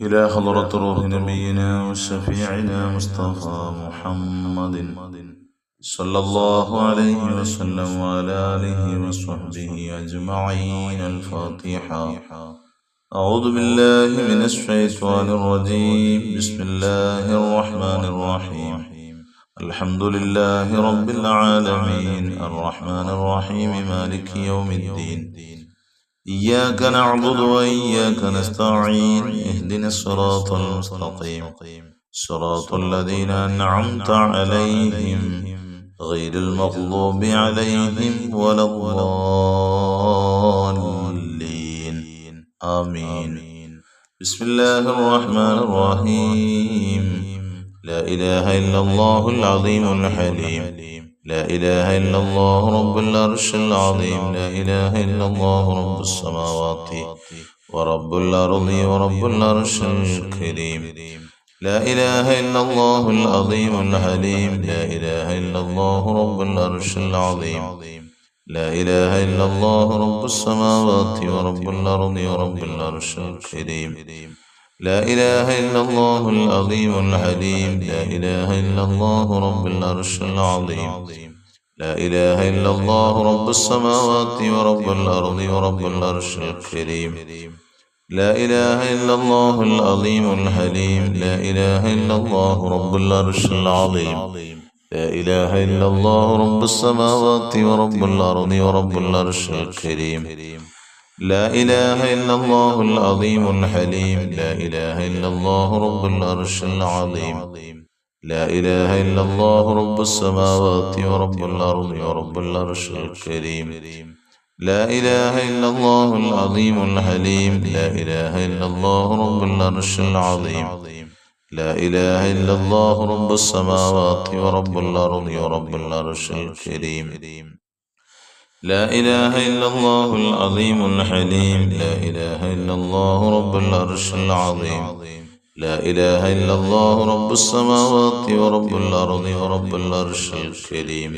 إلى حضرة روح نبينا وشفيعنا مصطفى محمد صلى الله عليه وسلم وعلى آله وصحبه أجمعين. الفاتحة. أعوذ بالله من الشيطان الرجيم. بسم الله الرحمن الرحيم. الحمد لله رب العالمين الرحمن الرحيم مالك يوم الدين. إياك نعبد وإياك نستعين. اهدنا الصراط المستقيم صراط الذين أنعمت عليهم غير المغضوب عليهم ولا الضالين. آمين. بسم الله الرحمن الرحيم. لا إله إلا الله العظيم الحليم. لا إله إلا الله رب العرش العظيم. لا إله إلا الله رب السماوات ورب الأرض ورب العرش الكريم. لا إله إلا الله العظيم الحليم. لا إله إلا الله رب العرش العظيم. لا إله إلا الله رب السماوات ورب الأرض ورب العرش الكريم. لا إله إلا الله العظيم الحليم. لا إله إلا الله رب العرش العظيم. لا إله إلا الله رب السماوات ورب الأرض ورب العرش الكريم. لا إله إلا الله العظيم الحليم. لا إله إلا الله رب العرش العظيم. لا إله إلا الله رب السماوات ورب الأرض ورب العرش الكريم. لا إله إلا الله العظيم الحليم. لا إله إلا الله رب العرش العظيم. لا إله إلا الله رب السماوات ورب الأرض ورب العرش الكريم. لا إله إلا الله العظيم الحليم. لا إله إلا الله رب العرش العظيم. لا إله إلا الله رب السماوات ورب الأرض ورب العرش الكريم. لا إله إلا الله العظيم الحليم. لا إله إلا الله رب العرش العظيم. لا إله إلا الله رب السماوات ورب الأرض ورب العرش الكريم.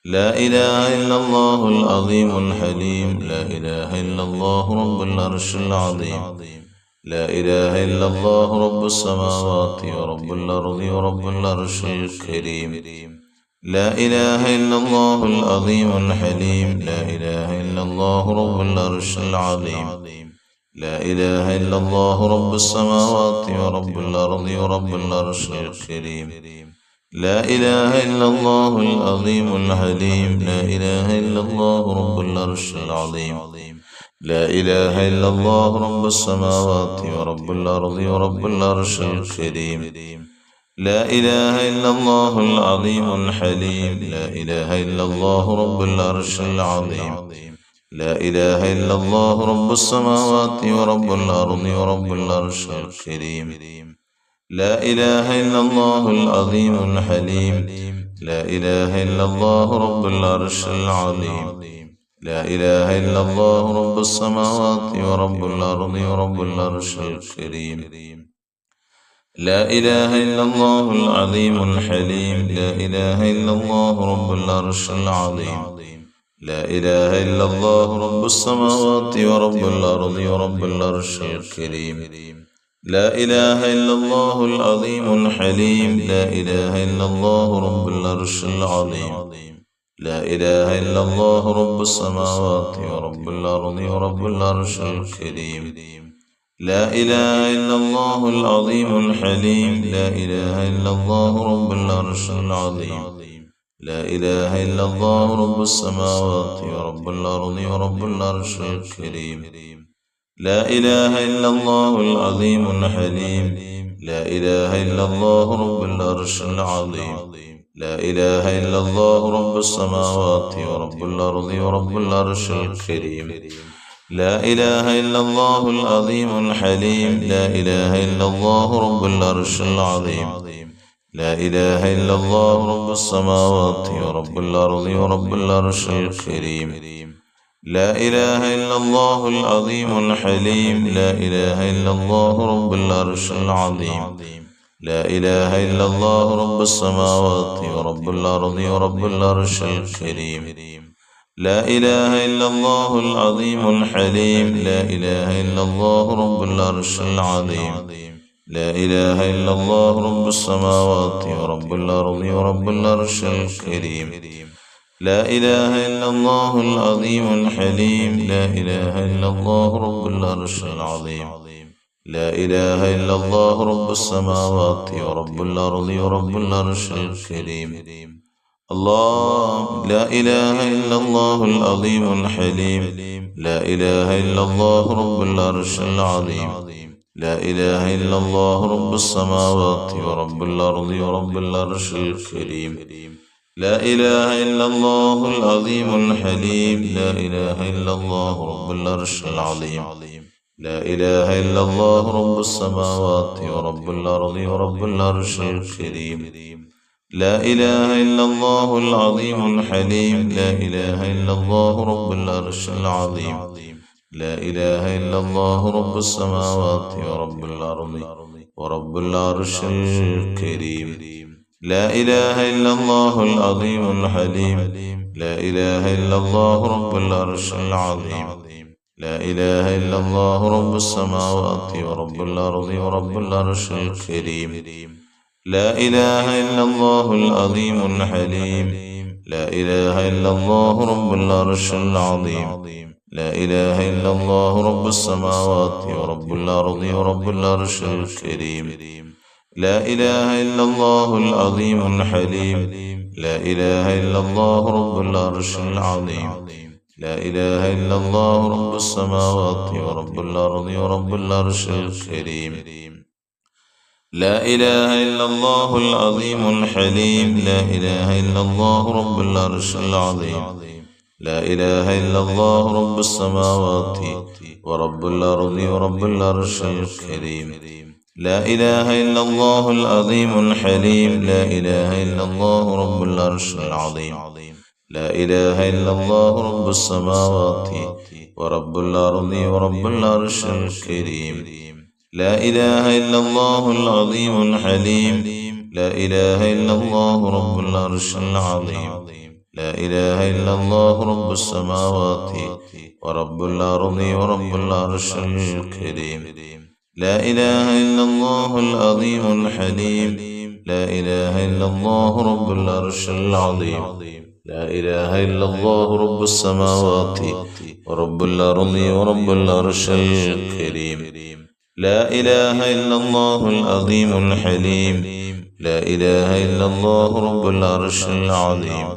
لا إله إلا الله العظيم الحليم. لا إله إلا الله رب العرش العظيم. لا إله إلا الله رب السماوات ورب الأرض ورب العرش الكريم. لا إله إلا الله العظيم الحليم. لا إله إلا الله رب العرش العظيم. لا إله إلا الله رب السماوات ورب الأرض ورب العرش الكريم. لا إله إلا الله العظيم الحليم. لا إله إلا الله رب العرش العظيم. لا إله إلا الله رب السماوات ورب الأرض ورب العرش الكريم. لا إله إلا الله العظيم الحليم. لا إله إلا الله رب العرش العظيم. لا إله إلا الله رب السماوات ورب الأرض ورب العرش الكريم. لا إله إلا الله العظيم الحليم. لا إله إلا الله رب العرش العظيم. لا إله إلا الله رب السماوات ورب الأرض ورب العرش الكريم. لا إله إلا الله العظيم الحليم. لا إله إلا الله رب العرش العظيم. لا إله إلا الله رب السماوات ورب الأرض ورب العرش الكريم. لا إله إلا الله العظيم الحليم. لا إله إلا الله رب العرش العظيم. لا إله إلا الله رب السماوات ورب الأرض ورب العرش الكريم. لا إله إلا الله العظيم الحليم. لا إله إلا الله رب العرش العظيم. لا إله إلا الله رب السماوات ورب الأرض ورب العرش الكريم. لا إله إلا الله العظيم الحليم. لا إله إلا الله رب العرش العظيم. لا إله إلا الله رب السماوات ورب الأرض ورب العرش الكريم. لا إله إلا الله العظيم الحليم. لا إله إلا الله رب العرش العظيم. لا إله إلا الله رب السماوات ورب الأرض ورب العرش الكريم. لا إله إلا الله العظيم الحليم. لا إله إلا الله رب العرش العظيم. لا إله إلا الله رب السماوات ورب الأرض ورب العرش الكريم. لا إله إلا الله العظيم الحليم. لا إله إلا الله رب العرش العظيم. لا إله إلا الله رب السماوات ورب الأرض ورب العرش الكريم. لا إله إلا الله العظيم الحليم. لا إله إلا الله رب العرش العظيم. لا إله إلا الله رب السماوات ورب الأرض ورب العرش الكريم. الله لا إله إلا الله العظيم الحليم. لا إله إلا الله رب العرش العظيم. لا إله إلا الله رب السماوات ورب الأرض ورب العرش الكريم. لا إله إلا الله العظيم الحليم. لا إله إلا الله رب العرش العظيم. لا إله إلا الله رب السماوات ورب الأرض ورب العرش الكريم. لا إله إلا الله العظيم الحليم. لا إله إلا الله رب العرش العظيم. لا إله إلا الله رب السماوات ورب الأرض ورب العرش الكريم. لا إله إلا الله العظيم الحليم. لا إله إلا الله رب العرش العظيم. لا إله إلا الله رب السماوات ورب الأرض ورب العرش الكريم. لا إله إلا الله العظيم الحليم. لا إله إلا الله رب العرش العظيم. لا إله إلا الله رب السماوات ورب الأرض ورب العرش الكريم. لا إله إلا الله العظيم الحليم. لا إله إلا الله رب العرش العظيم. لا إله إلا الله رب السماوات ورب الأرض ورب العرش الكريم. لا إله إلا الله العظيم الحليم. لا إله إلا الله رب العرش العظيم. لا إله إلا الله رب السماوات ورب الأرض ورب العرش الكريم. لا إله إلا الله العظيم الحليم. لا إله إلا الله رب العرش العظيم. لا إله إلا الله رب السماوات ورب الأرض ورب العرش الكريم. لا إله إلا الله العظيم الحليم. لا إله إلا الله رب العرش العظيم. لا إله إلا الله رب السماوات ورب الأرض ورب العرش الكريم. لا إله إلا الله العظيم الحليم. لا إله إلا الله رب العرش العظيم. لا إله إلا الله رب السماوات ورب الأرض ورب العرش الكريم. لا إله إلا الله العظيم الحليم. لا إله إلا الله رب العرش العظيم.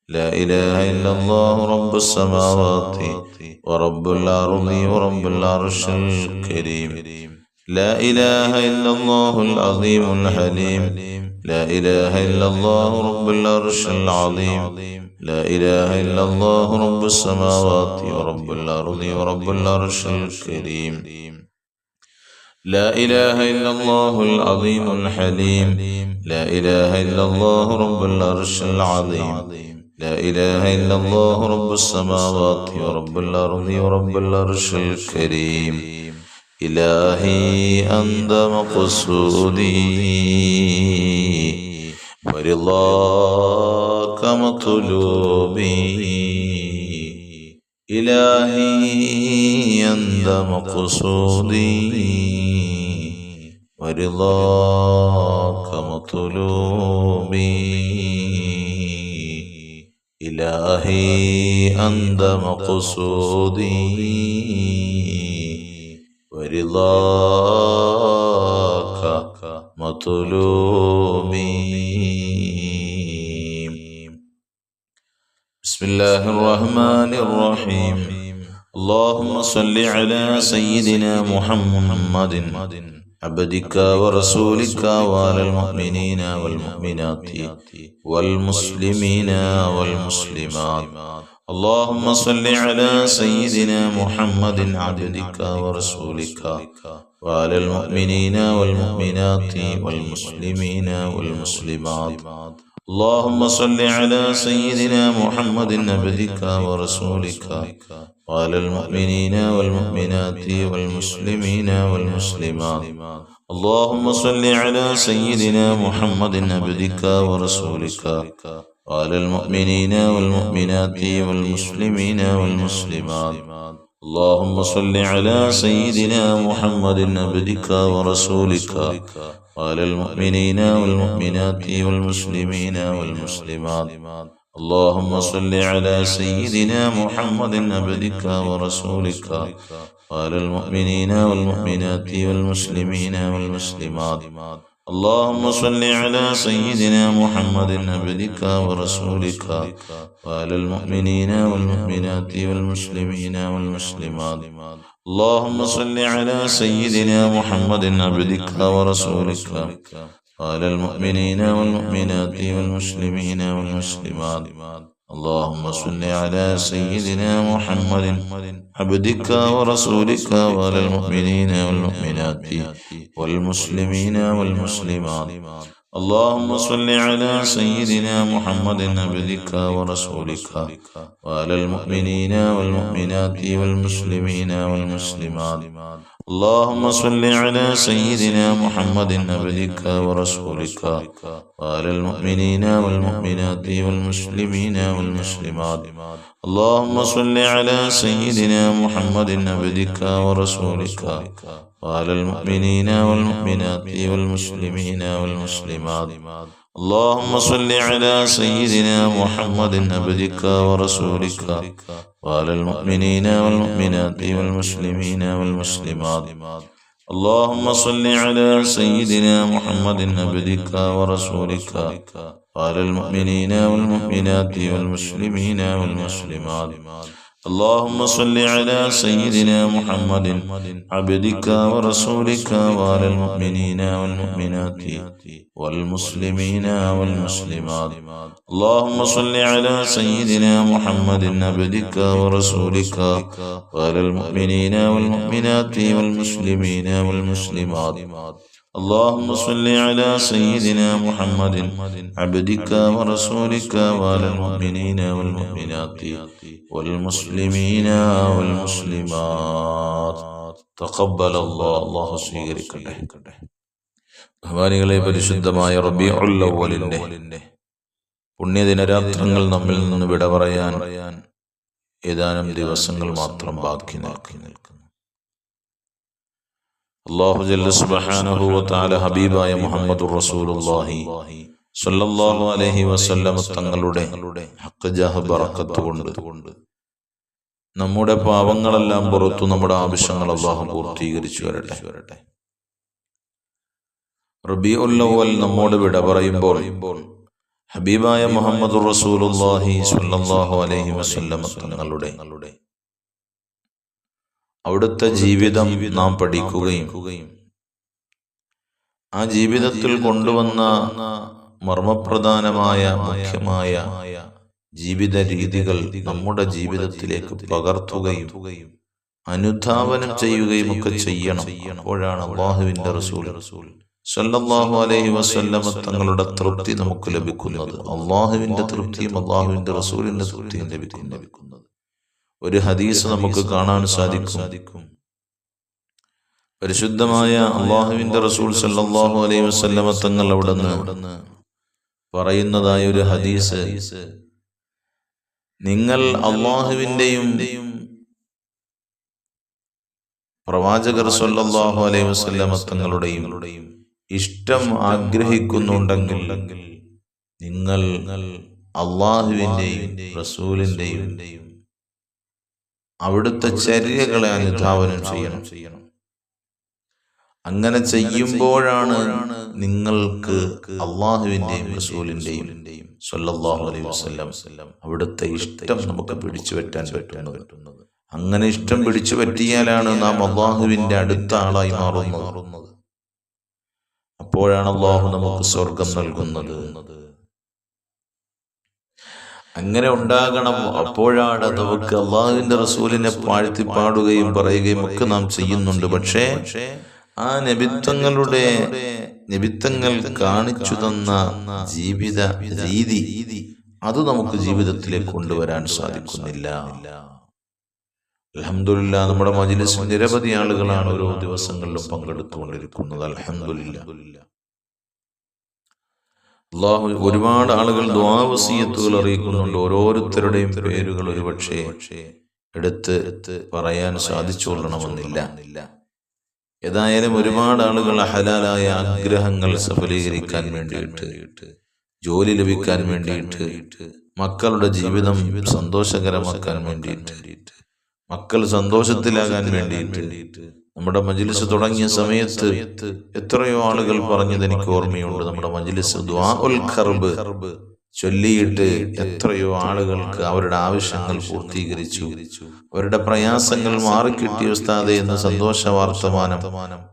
لا إله إلا الله رب السماوات ورب الأرض ورب العرش الكريم. لا إله إلا الله العظيم الحليم. لا إله إلا الله رب العرش العظيم. لا إله إلا الله رب السماوات ورب الأرض ورب العرش الكريم. لا إله إلا الله العظيم الحليم. لا إله إلا الله رب العرش العظيم. لا إله إلا الله رب السماوات ورب الأرض ورب العرش الكريم. إلهي أنت مقصودي ورضاك مطلوبي. إلهي أنت مقصودي ورضاك مطلوبي. إلهي أنت مقصودي ورضاك مطلوبي. بسم الله الرحمن الرحيم. اللهم صل على سيدنا محمد عبدك ورسولك وعلى المؤمنين والمؤمنات والمسلمين والمسلمات. اللهم صل على سيدنا محمد عبدك ورسولك وعلى المؤمنين والمؤمنات والمسلمين والمسلمات. اللهم صل على سيدنا محمد عبدك ورسولك وعلى المؤمنين والمؤمنات والمسلمين والمسلمات. اللهم صل على سيدنا محمد عبدك ورسولك وعلى المؤمنين والمؤمنات والمسلمين والمسلمات. اللهم صل على سيدنا محمد عبدك ورسولك وعلى المؤمنين والمؤمنات والمسلمين والمسلمات. اللهم صل على سيدنا محمد عبدك ورسولك وعلى المؤمنين والمؤمنات والمسلمين والمسلمات. اللهم صل على سيدنا محمد عبدك ورسولك وعلى المؤمنين والمؤمنات والمسلمين والمسلمات. اللهم صل على سيدنا محمد عبدك ورسولك وعلى المؤمنين والمؤمنات والمسلمين والمسلمات. اللهم صل على سيدنا محمد عبدك ورسولك وعلى المؤمنين والمؤمنات والمسلمين والمسلمات. اللهم صل على سيدنا محمد عبدك ورسولك وعلى المؤمنين والمؤمنات والمسلمين والمسلمات. اللهم صل على سيدنا محمد عبدك ورسولك وعلى المؤمنين والمؤمنات والمسلمين والمسلمات. اللهم صل على سيدنا محمد عبدك ورسولك وعلى المؤمنين والمؤمنات والمسلمين والمسلمات. اللهم صل على سيدنا محمد عبدك ورسولك وعلى المؤمنين والمؤمنات والمسلمين والمسلمات. اللهم صل على سيدنا محمد عبدك ورسولك وعلى المؤمنين والمؤمنات والمسلمين والمسلمات. اللهم صل على سيدنا محمد عبدك ورسولك وعلى المؤمنين والمؤمنات والمسلمين والمسلمات. اللهم صل على سيدنا محمد عبدك ورسولك وعلى المؤمنين والمؤمنات والمسلمين والمسلمات. اللهم صل على سيدنا محمد عبدك ورسولك وعلى المؤمنين والمؤمنات والمسلمين والمسلمات. تقبل الله സ്വീകരിക്കട്ടെ. ബഹുമാനികളെ, പരിശുദ്ധമായ റബീഉൽ അവ്വലിന്റെ പുണ്യദിനരാത്രങ്ങൾ നമ്മിൽ നിന്ന് വിട പറയാൻ ഏതാനും ദിവസങ്ങൾ മാത്രം ബാക്കി നിൽക്കുന്നു. അല്ലാഹു ജല്ല സുബ്ഹാനഹു വ തആല ഹബീബായ മുഹമ്മദുർ റസൂലുള്ളാഹി സ്വല്ലല്ലാഹു അലൈഹി വസല്ലം തങ്ങളുടെ ഹഖ് ജാഹ് ബറക്കത്ത് കൊണ്ട് നമ്മുടെ പാവങ്ങളെല്ലാം പുറത്തു നമ്മുടെ ആവശ്യങ്ങൾ അല്ലാഹു പൂർത്തീകരിച്ചു വരട്ടെ. റബീഉൽ അവ്വൽ നമ്മോട് വിട പറയുമ്പോൾ ഹബീബായ മുഹമ്മദുർ റസൂലുള്ളാഹി സ്വല്ലല്ലാഹു അലൈഹി വസല്ലം തങ്ങളുടെ അവിടുത്തെ ജീവിതം നാം പഠിക്കുകയും ആ ജീവിതത്തിൽ കൊണ്ടുവന്ന മർമ്മപ്രധാനമായ മുഖ്യമായ ജീവിത രീതികൾ നമ്മുടെ ജീവിതത്തിലേക്ക് പകർത്തുകയും അനുധാവനം ചെയ്യുകയും ഒക്കെ ചെയ്യണം. അപ്പോഴാണ് അല്ലാഹുവിന്റെ റസൂൽ സല്ലല്ലാഹു അലൈഹി വസല്ലം തങ്ങളുടെ തൃപ്തി നമുക്ക് ലഭിക്കുന്നത്. അല്ലാഹുവിന്റെ തൃപ്തിയും അല്ലാഹുവിന്റെ റസൂലിന്റെ തൃപ്തിയും ലഭിക്കുന്നത്. ഒരു ഹദീസ് നമുക്ക് കാണാൻ സാധിക്കും. പരിശുദ്ധമായ അല്ലാഹുവിന്റെ റസൂൽ സല്ലല്ലാഹു അലൈഹി വസല്ലം തങ്ങൾ അവിടുന്ന് പറയുന്നതായ ഒരു ഹദീസ്, നിങ്ങൾ അല്ലാഹുവിന്റെയും പ്രവാചകർ സല്ലല്ലാഹു അലൈഹി വസല്ലം തങ്ങളുടെയും ഇഷ്ടം ആഗ്രഹിക്കുന്നുണ്ടെങ്കിൽ നിങ്ങൾ അല്ലാഹുവിന്റെയും റസൂലിന്റെയും അവിടുത്തെ ചര്യകളെ അനുധാവനം ചെയ്യണം. അങ്ങനെ ചെയ്യുമ്പോഴാണ് നിങ്ങൾക്ക് അല്ലാഹുവിന്റെയും റസൂലിന്റെയും സ്വല്ലല്ലാഹു അലൈഹി വസല്ലം അവിടുത്തെ ഇഷ്ടം നമുക്ക് പിടിച്ചു പറ്റാൻ പറ്റുന്നത്. അങ്ങനെ ഇഷ്ടം പിടിച്ചു പറ്റിയാലാണ് നാം അല്ലാഹുവിന്റെ അടുത്ത ആളായി മാറുന്നത്. അപ്പോഴാണ് അല്ലാഹു നമുക്ക് സ്വർഗം നൽകുന്നത്. അങ്ങനെ ഉണ്ടാകണം. അപ്പോഴാണ് നമുക്ക് അല്ലാഹുവിന്റെ റസൂലിനെ പാഴ്ത്തി പാടുകയും പറയുകയും ഒക്കെ നാം ചെയ്യുന്നുണ്ട്. പക്ഷേ ആ നബിത്തങ്ങൾ കാണിച്ചു തന്ന ജീവിത രീതി അത് നമുക്ക് ജീവിതത്തിലേക്ക് കൊണ്ടുവരാൻ സാധിക്കുന്നില്ല. അൽഹംദുലില്ലാഹ്, നമ്മുടെ മജ്‌ലിസിൽ നിരവധി ആളുകളാണ് ഓരോ ദിവസങ്ങളിലും പങ്കെടുത്തുകൊണ്ടിരിക്കുന്നത്. അൽഹംദുലില്ലാഹ്. അള്ളാഹു ഒരുപാട് ആളുകൾ ദുആ വസിയത്തുകൾ അറിയിക്കുന്നുണ്ട്. ഓരോരുത്തരുടെയും പേരുകൾ ഒരുപക്ഷേ എടുത്ത് പറയാൻ സാധിച്ചുകൊള്ളണമെന്നില്ല. ഏതായാലും ഒരുപാട് ആളുകൾ ഹലാലായ ആഗ്രഹങ്ങൾ സഫലീകരിക്കാൻ വേണ്ടിയിട്ട്, ജോലി ലഭിക്കാൻ വേണ്ടിയിട്ട്, മക്കളുടെ ജീവിതം സന്തോഷകരമാക്കാൻ വേണ്ടിയിട്ട്, മക്കൾ സന്തോഷത്തിലാകാൻ വേണ്ടിയിട്ട് നമ്മുടെ മജ്ലിസ് തുടങ്ങിയ സമയത്ത് എത്രയോ ആളുകൾ പറഞ്ഞത് എനിക്ക് ഓർമ്മയുണ്ട്. നമ്മുടെ മജ്ലിസ് ദുആഉൽ ഖർബ് ചൊല്ലിയിട്ട് എത്രയോ ആളുകൾക്ക് അവരുടെ ആവശ്യങ്ങൾ പൂർത്തീകരിച്ചു, അവരുടെ പ്രയാസങ്ങൾ മാറിക്കിട്ടിയ ഉസ്താദേ എന്ന സന്തോഷ വർത്തമാനം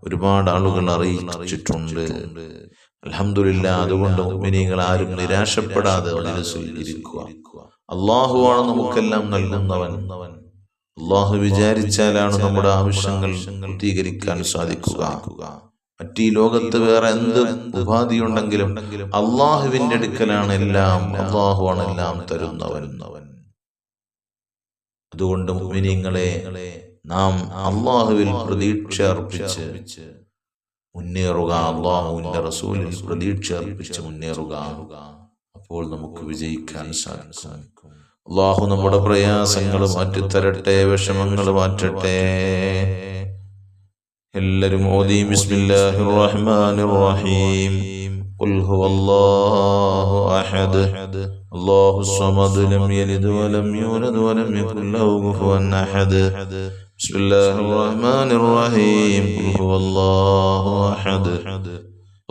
ഒരുപാട് ആളുകൾ അറിയിച്ചിട്ടുണ്ട്. അൽഹംദുലില്ലാ. അതുകൊണ്ട് മുഅ്മിനീങ്ങൾ ആരും നിരാശപ്പെടാതെ മജ്ലിസിൽ ഇരിക്കുക. അല്ലാഹുവാണ് നമുക്കെല്ലാം നൽകുന്നവൻ. അല്ലാഹു വിചാരിച്ചാലാണ് നമ്മുടെ ആവശ്യങ്ങൾ പൂർത്തീകരിക്കാൻ സാധിക്കുക. മറ്റീ ലോകത്ത് വേറെ എന്ത് ഉപാധിയുണ്ടെങ്കിലും അള്ളാഹുവിന്റെ അടുക്കലാണ് എല്ലാം. അള്ളാഹുവാണ് എല്ലാം തരുന്നവൻ. അതുകൊണ്ട് മുഅ്മിനീങ്ങളെ നാം അള്ളാഹുവിൽ പ്രതീക്ഷ അർപ്പിച്ച് മുന്നേറുക, അള്ളാഹുവിന്റെ റസൂലിൽ പ്രതീക്ഷ അർപ്പിച്ച് മുന്നേറുക. അപ്പോൾ നമുക്ക് വിജയിക്കാൻ സാധിക്കും. അള്ളാഹു നമ്മുടെ പ്രയാസങ്ങൾ മാറ്റിത്തരട്ടെ, വിഷമങ്ങൾ മാറ്റട്ടെ. എല്ലാവരും ഓതി ബിസ്മില്ലാഹിർ റഹ്മാനിർ റഹീം. ഖുൽ ഹുവല്ലാഹു അഹദ് അല്ലാഹുസ് സമദ് ലം യലിദ് വലം യൂലദ് വലം യകുൽ ലഹു കുഫുവൻ അഹദ്. ബിസ്മില്ലാഹിർ റഹ്മാനിർ റഹീം. ഖുൽ ഹുവല്ലാഹു അഹദ്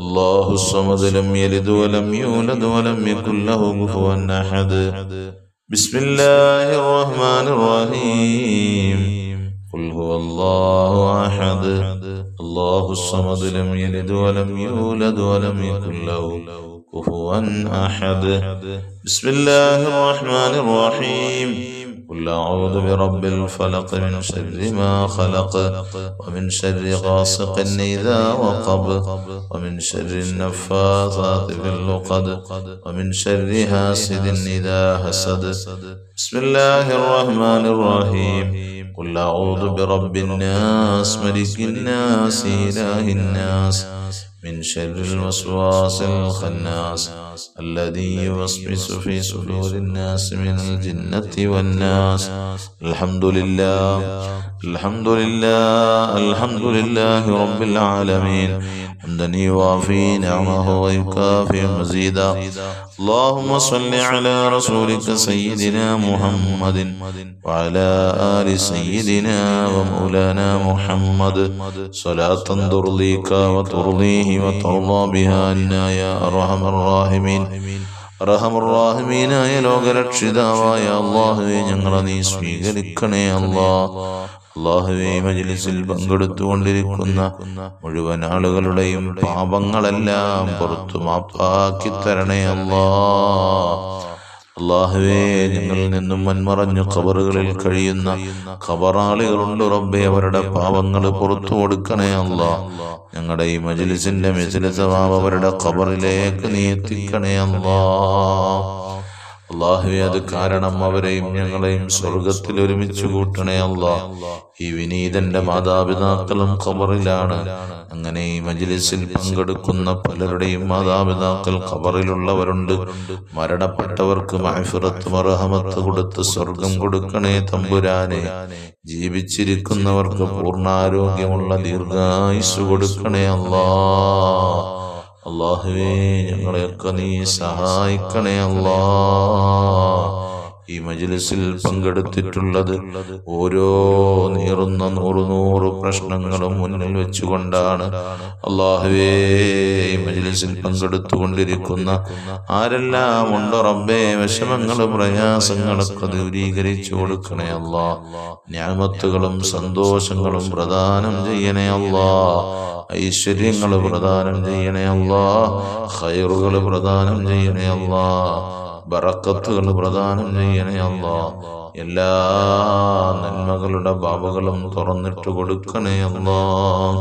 അല്ലാഹുസ് സമദ് ലം യലിദ് വലം യൂലദ് വലം യകുൽ ലഹു കുഫുവൻ അഹദ്. ബിസ്മില്ലാഹിർ റഹ്മാനിർ റഹീം. ഖുൽ ഹുവല്ലാഹു അഹദ് അല്ലാഹുസ് സമദ് ലം യലിദ് വലം യൂലദ് വലം യകുൽ ലഹു കുഫുവൻ അഹദ്. ബിസ്മില്ലാഹിർ റഹ്മാനിർ റഹീം. ഖുൽ അഊദു ബിറബ്ബിൽ ഫലഖ് മിൻ ശർരി മാ ഖലഖ് വമിൻ ശർരി ഗാസിഖിൻ ഇദാ വഖബ് വമിൻ ശർരി النفاثات في العقد ومن شر حاسد إذا حسد. بسم الله الرحمن الرحيم. قل أعوذ برب الناس ملك الناس إله الناس من شر الوسواس الخناس الذي يوسوس في صدور الناس من الجنة والناس. الحمد لله الحمد لله الحمد لله رب العالمين حمدا يوافي نعمه ويكافئ مزيدا. اللهم صل على رسولك سيدنا محمد وعلى آل سيدنا ومولانا محمد صلاة ترضيك وترضيه وترضى بها عنا يا أرحم الراحمين. അർഹമർറാഹിമീനായ ലോകരക്ഷിതാവായ അല്ലാഹുവേ, ഞങ്ങളെ നീ സ്വീകരിക്കണേ അല്ലാഹ്. അല്ലാഹുവേ, മജ്ലിസിൽ പങ്കെടുത്തുകൊണ്ടിരിക്കുന്ന മുഴുവൻ ആളുകളുടെയും പാപങ്ങളെല്ലാം പുറത്തു മാപ്പാക്കി തരണേ അല്ലാഹ്. അല്ലാഹുവേ, ഞങ്ങളിൽ നിന്നും മൺമറഞ്ഞു ഖബറുകളിൽ കഴിയുന്ന ഖബറാളികളുണ്ട് റബ്ബേ, അവരുടെ പാപങ്ങൾ പുറത്തു കൊടുക്കണേ അല്ലാഹ്. ഞങ്ങളുടെ ഈ മജ്ലിസിന്റെ മിസ്ല സവാബ് അവരുടെ ഖബറിലേക്ക് നീ എത്തിക്കണേ അല്ലാഹ്. അല്ലാഹുവേ, അത് കാരണം അവരെയും ഞങ്ങളെയും സ്വർഗത്തിൽ ഒരുമിച്ച് കൂട്ടണേ അല്ലാഹ്. ഈ വിനീതന്റെ മാതാപിതാക്കളും ഖബറിലാണ്. അങ്ങനെ ഈ മജ്ലിസിൽ പങ്കെടുക്കുന്ന പലരുടെയും മാതാപിതാക്കൾ ഖബറിലുള്ളവരുണ്ട്. മരണപ്പെട്ടവർക്ക് മഗ്ഫിറത്ത് മർഹമത്ത് കൊടുത്ത് സ്വർഗം കൊടുക്കണേ തമ്പുരാനെ. ജീവിച്ചിരിക്കുന്നവർക്ക് പൂർണ്ണാരോഗ്യമുള്ള ദീർഘായുസ്സ് കൊടുക്കണേ അല്ലാഹ്. അല്ലാഹുവേ, ഞങ്ങളെയൊക്കെ നീ സഹായിക്കണേ അല്ലാഹ്. ഈ മജ്ലിസിൽ പങ്കെടുത്തിട്ടുള്ളത് ഓരോ നീറുന്ന നൂറ് പ്രശ്നങ്ങളും മുന്നിൽ വെച്ചുകൊണ്ടാണ്. അല്ലാഹുവേ, ഈ മജ്ലിസിൽ പങ്കെടുത്തുകൊണ്ടിരിക്കുന്ന ആരെല്ലാം ഉണ്ടോ റബ്ബേ, വിഷമങ്ങളും പ്രയാസങ്ങളൊക്കെ ദൂരീകരിച്ചു കൊടുക്കണേ അല്ലാഹ്. നിഅമത്തുകളും സന്തോഷങ്ങളും പ്രദാനം ചെയ്യണേ അല്ലാഹ്. ഐശ്വര്യങ്ങൾ പ്രദാനം ചെയ്യണേ അല്ലാഹ്. ഖൈറുകൾ പ്രദാനം ചെയ്യണേ അല്ലാഹ്. ബറക്കത്തുകൾ പ്രദാനം ചെയ്യണേ അല്ലാഹ്. എല്ലാ നന്മകളുടെ ബാബുകളും തുറന്നിട്ട് കൊടുക്കണേ അല്ലാഹ്.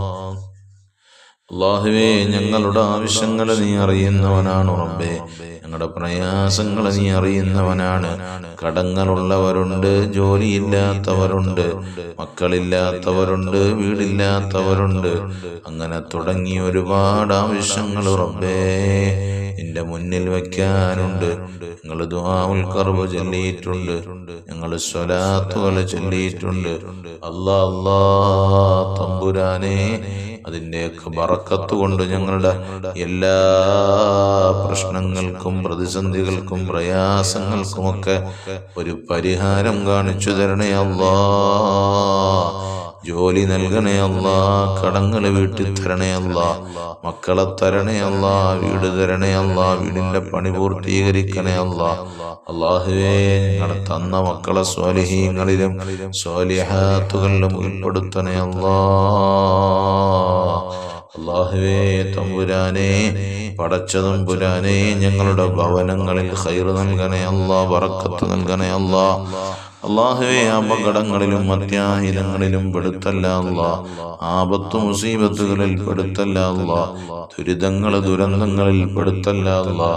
അല്ലാഹുവേ ഞങ്ങളുടെ ആവശ്യങ്ങൾ നീ അറിയുന്നവനാണ് റബ്ബേ. ഞങ്ങളുടെ പ്രയാസങ്ങൾ നീ അറിയുന്നവനാണ്. കടങ്ങളുള്ളവരുണ്ട്, ജോലിയില്ലാത്തവരുണ്ട്, മക്കളില്ലാത്തവരുണ്ട്, വീടില്ലാത്തവരുണ്ട്, അങ്ങനെ തുടങ്ങി ഒരുപാട് ആവശ്യങ്ങൾ റബ്ബേ നിന്റെ മുന്നിൽ വയ്ക്കാനുണ്ട്. ഞങ്ങൾ ദുആഉൽ ഖർബ് ചൊല്ലിയിട്ടുണ്ട്, ഞങ്ങൾ സ്വലാത്തുകൾ ചൊല്ലിയിട്ടുണ്ട്. അല്ലാ തമ്പുരാനെ, അതിൻ്റെയൊക്കെ ബറക്കത്ത് കൊണ്ട് ഞങ്ങളുടെ എല്ലാ പ്രശ്നങ്ങൾക്കും പ്രതിസന്ധികൾക്കും പ്രയാസങ്ങൾക്കുമൊക്കെ ഒരു പരിഹാരം കാണിച്ചു തരണേ അല്ലാ. ജോലി നൽകണേ അല്ലാ, കടങ്ങൾ വീട്ടിൽ തരണേ അല്ലാ, മക്കളെ തരണേ അല്ലാ, വീട് തരണേ അല്ലാ, വീടിന്റെ പണി പൂർത്തീകരിക്കണേ അല്ലാ. അല്ലാഹുവേ ഞങ്ങളെ തന്ന മക്കളെ സ്വാലിഹീങ്ങളിലും സ്വാലിഹാത്തുകളിലും ഉൾപ്പെടുത്തണേ അല്ലാ. അല്ലാഹുവേ തമ്പുരാനെ, പടച്ച തമ്പുരാനെ, ഞങ്ങളുടെ ഭവനങ്ങളിൽ ഖൈറ് നൽകണേ അല്ലാ, ബറക്കത്ത് നൽകണേ അല്ലാ. അല്ലാഹുവേ അപകടങ്ങളിലും അത്യാഹിതങ്ങളിലും പെടുത്തല്ല അല്ലാ, ആപത്തു മുസീബത്തുകളിൽ പെടുത്തല്ല അല്ലാ, ദുരന്തങ്ങളിൽ പെടുത്തല്ല അല്ലാ.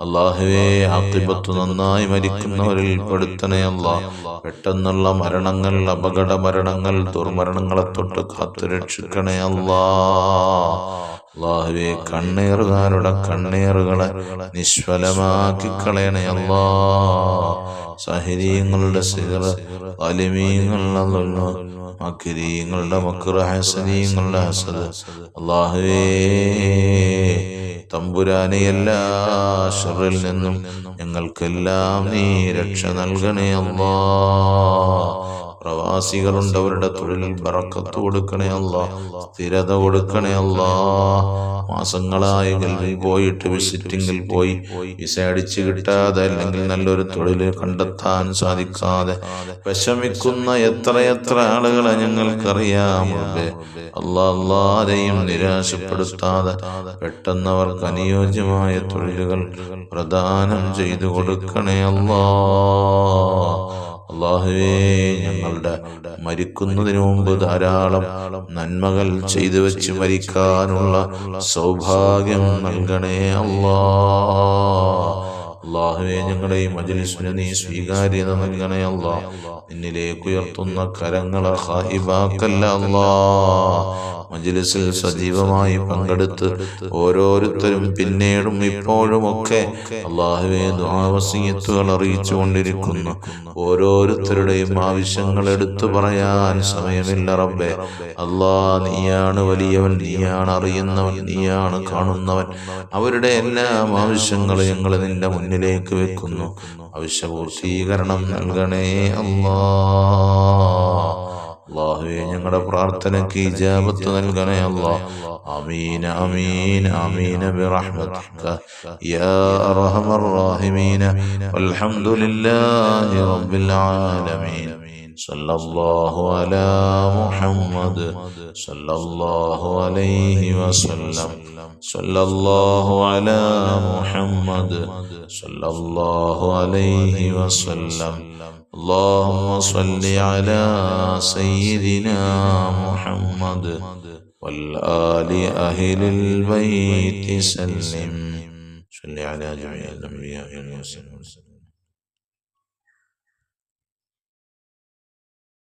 അല്ലാഹുവേ ആഖിബത്ത് നന്നായി മരിക്കുന്നവരിൽ പെടുത്തണേ അല്ലാ. പെട്ടെന്നുള്ള മരണങ്ങൾ, അപകട മരണങ്ങൾ, ദുർമരണങ്ങളെ തൊട്ട് കാത്തു രക്ഷിക്കണേ അല്ലാ. അല്ലാഹുവേ കണ്ണേറുകാരുടെ കണ്ണേറുകളെ നിഷ്ഫലമാക്കി കളയണേ അല്ലാ. സാഹിരീങ്ങളുടെ സിഹർ, അലിമീങ്ങളുടെ മക്രീങ്ങളുടെ മക്ർ, ഹസനീങ്ങളുടെ ഹസദ്, അല്ലാഹുവേ തമ്പുരാനെ എല്ലാ ശർറിൽ നിന്നും ഞങ്ങൾക്കെല്ലാം നീ രക്ഷ നൽകണേ അല്ലാ. പ്രവാസികളുണ്ട്, അവരുടെ തൊഴിലിൽ ബറക്കത്ത് കൊടുക്കണേ അല്ലാ, സ്ഥിരത കൊടുക്കണേ അല്ലാ. മാസങ്ങളായി ഗൾഫിൽ പോയിട്ട് വിസിറ്റിംഗിൽ പോയി വിസ അടിച്ചു കിട്ടാതെ, അല്ലെങ്കിൽ നല്ലൊരു തൊഴിൽ കണ്ടെത്താൻ സാധിക്കാതെ വിഷമിക്കുന്ന എത്രയെത്ര ആളുകളെ ഞങ്ങൾക്കറിയാം. അല്ലാരെയും നിരാശപ്പെടുത്താതെ പെട്ടെന്ന് അവർക്ക് അനുയോജ്യമായ തൊഴിലുകൾ പ്രദാനം ചെയ്തു കൊടുക്കണേ അല്ലാ. അല്ലാഹുവേ ഞങ്ങളുടെ മരിക്കുന്നതിന് മുമ്പ് ധാരാളം നന്മകൾ ചെയ്തു വെച്ച് മരിക്കാനുള്ള സൗഭാഗ്യം നൽകണേ അല്ലാ. അല്ലാഹുവേ ഞങ്ങളുടെ ഈ മജ്‌ലിസിന് നീ സ്വീകാര്യത നൽകണേ അല്ലാ. നിന്നിലേക്ക് ഉയർത്തുന്ന കരങ്ങളെ ഖായിബാക്കല്ല അല്ലാ. മജ്‌ലിസിൽ സജീവമായി പങ്കെടുത്ത് ഓരോരുത്തരും പിന്നീടും ഇപ്പോഴുമൊക്കെ അല്ലാഹുവേ ദുആ വസിയത്തുകൾ അറിയിച്ചു കൊണ്ടിരിക്കുന്നു. ഓരോരുത്തരുടെയും ആവശ്യങ്ങൾ എടുത്തു പറയാൻ സമയമില്ല റബ്ബേ. അല്ലാ, നീയാണ് വലിയവൻ, നീയാണ് അറിയുന്നവൻ, നീയാണ് കാണുന്നവൻ. അവരുടെ എല്ലാം ആവശ്യങ്ങൾ ഞങ്ങൾ നിന്റെ മുന്നിലേക്ക് വെക്കുന്നു. ആവശ്യപൂർത്തീകരണം നൽകണേ അല്ലാ. അല്ലാഹുവേ ഞങ്ങളുടെ പ്രാർത്ഥനയ്ക്ക് ഇജാബത്ത് നൽകണേ അല്ലാ. ആമീൻ ആമീൻ ആമീൻ ബിറഹ്മതിക യാ അർഹമർ റഹീമീൻ. വൽഹംദുലില്ലാഹി റബ്ബിൽ ആലമീൻ. സല്ലല്ലാഹു അലാ മുഹമ്മദ് സല്ലല്ലാഹു അലൈഹി വസല്ലം. സല്ലല്ലാഹു അലാ മുഹമ്മദ് സല്ലല്ലാഹു അലൈഹി വസല്ലം. اللهم صل على سيدنا محمد والآل أهل البيت سلم. صل على جميع الأنبياء والمرسلين.